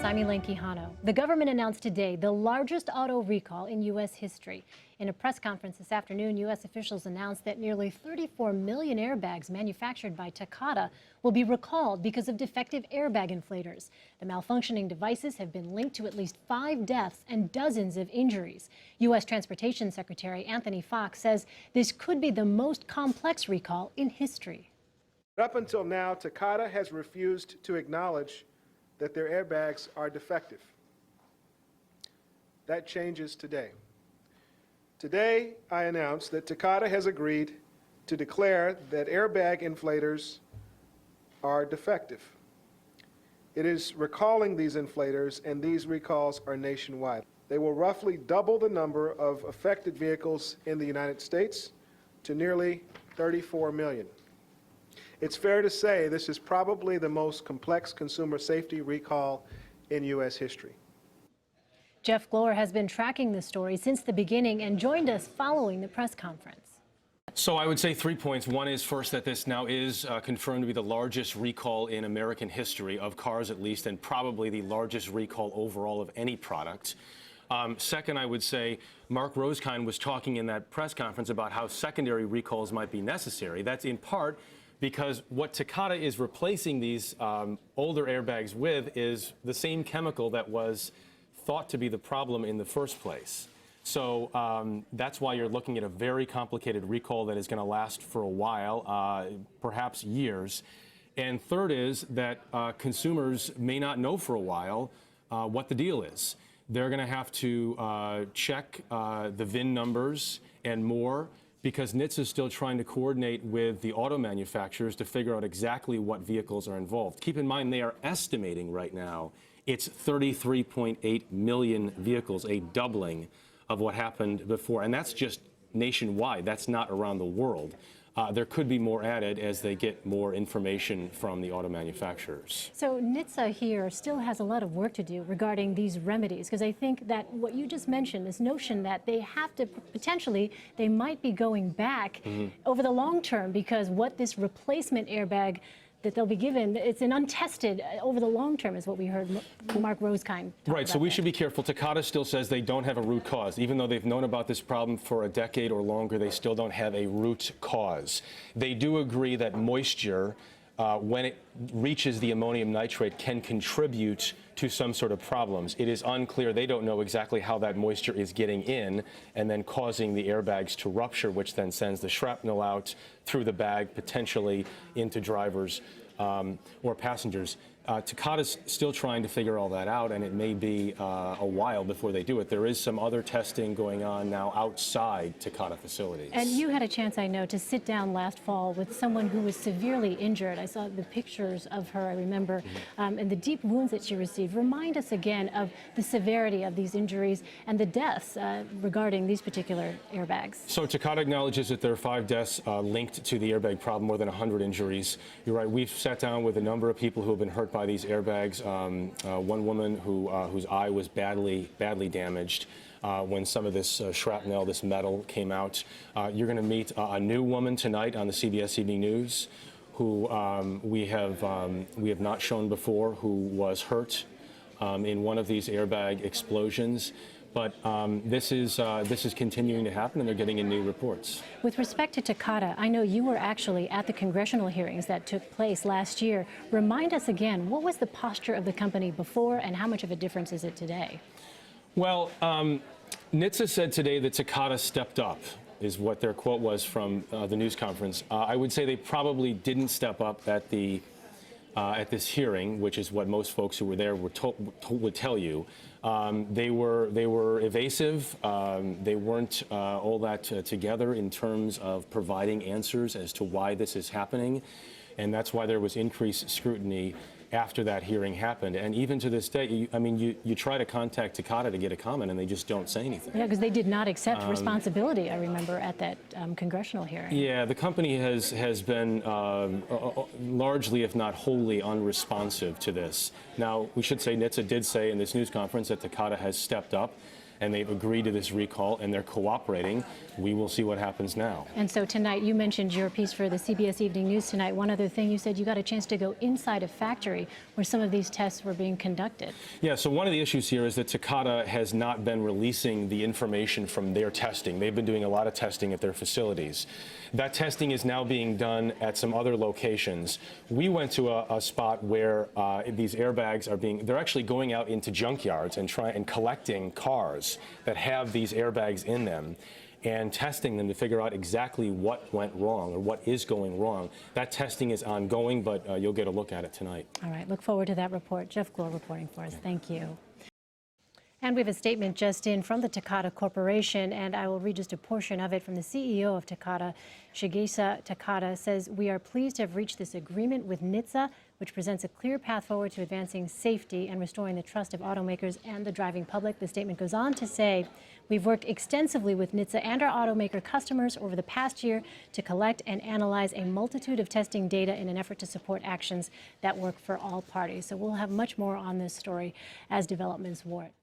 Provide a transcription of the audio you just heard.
I'm Elaine Quijano. The government announced today the largest auto recall in U.S. history. In a press conference this afternoon, U.S. officials announced that nearly 34 million airbags manufactured by Takata will be recalled because of defective airbag inflators. The malfunctioning devices have been linked to at least 5 deaths and dozens of injuries. U.S. Transportation Secretary Anthony Foxx says this could be the most complex recall in history. Up until now, Takata has refused to acknowledge that their airbags are defective. That changes today. Today, I announced that Takata has agreed to declare that airbag inflators are defective. It is recalling these inflators, and these recalls are nationwide. They will roughly double the number of affected vehicles in the United States to nearly 34 million. It's fair to say this is probably the most complex consumer safety recall in U.S. history. Jeff Glor has been tracking this story since the beginning and joined us following the press conference. So I would say 3 points. One is first that this now is confirmed to be the largest recall in American history, of cars at least, and probably the largest recall overall of any product. Second, I would say Mark Rosekind was talking in that press conference about how secondary recalls might be necessary. That's in part because what Takata is replacing these older airbags with is the same chemical that was thought to be the problem in the first place. So that's why you're looking at a very complicated recall that is going to last for a while, perhaps years. And third is that consumers may not know for a while what the deal is. They're going to have to check the VIN numbers and more, because NHTSA is still trying to coordinate with the auto manufacturers to figure out exactly what vehicles are involved. Keep in mind, they are estimating right now it's 33.8 million vehicles, a doubling of what happened before. And that's just nationwide. That's not around the world. There could be more added as they get more information from the auto manufacturers. So NHTSA here still has a lot of work to do regarding these remedies, because I think that what you just mentioned, this notion that they have to potentially, they might be going back over the long term, because what this replacement airbag that they'll be given, it's an untested over the long term, is what we heard Mark Rosekind talk Right, so we should be careful. Takata still says they don't have a root cause. Even though they've known about this problem for a decade or longer, they still don't have a root cause. They do agree that moisture, when it reaches the ammonium nitrate, can contribute to some sort of problems. It is unclear. They don't know exactly how that moisture is getting in and then causing the airbags to rupture, which then sends the shrapnel out through the bag, potentially into drivers or passengers. Takata's still trying to figure all that out, and it may be a while before they do it. There is some other testing going on now outside Takata facilities. And you had a chance, I know, to sit down last fall with someone who was severely injured. I saw the pictures of her, I remember, and the deep wounds that she received. Remind us again of the severity of these injuries and the deaths regarding these particular airbags. So Takata acknowledges that there are 5 deaths linked to the airbag problem, more than 100 injuries. You're right, we've sat down with a number of people who have been hurt by these airbags. One woman whose eye was badly damaged when some of this shrapnel, this metal, came out. You're going to meet a new woman tonight on the CBSN News who we have not shown before, who was hurt in one of these airbag explosions. But this is continuing to happen, and they're getting in new reports. With respect to Takata, I know you were actually at the congressional hearings that took place last year. Remind us again, what was the posture of the company before, and how much of a difference is it today? Well, NHTSA said today that Takata stepped up, is what their quote was from the news conference. I would say they probably didn't step up at this hearing, which is what most folks who were there would tell you. They were evasive. They weren't all that together in terms of providing answers as to why this is happening, and that's why there was increased scrutiny after that hearing happened. And even to this day, you try to contact Takata to get a comment, and they just don't say anything. Yeah, because they did not accept responsibility, I remember, at that congressional hearing. Yeah, the company has been largely, if not wholly, unresponsive to this. Now, we should say NHTSA did say in this news conference that Takata has stepped up. and they've agreed to this recall, and they're cooperating. We will see what happens now. And so tonight, you mentioned your piece for the CBS Evening News tonight. One other thing, you said you got a chance to go inside a factory where some of these tests were being conducted. Yeah, so one of the issues here is that Takata has not been releasing the information from their testing. They've been doing a lot of testing at their facilities. That testing is now being done at some other locations. We went to a spot where these airbags are they're actually going out into junkyards and collecting cars that have these airbags in them and testing them to figure out exactly what went wrong or what is going wrong. That testing is ongoing, but you'll get a look at it tonight. All right, look forward to that report. Jeff Glor reporting for us. Thank you. And we have a statement just in from the Takata Corporation, and I will read just a portion of it from the CEO of Takata. Shigesa Takata says, "We are pleased to have reached this agreement with NHTSA, which presents a clear path forward to advancing safety and restoring the trust of automakers and the driving public." The statement goes on to say, "We've worked extensively with NHTSA and our automaker customers over the past year to collect and analyze a multitude of testing data in an effort to support actions that work for all parties." So we'll have much more on this story as developments warrant.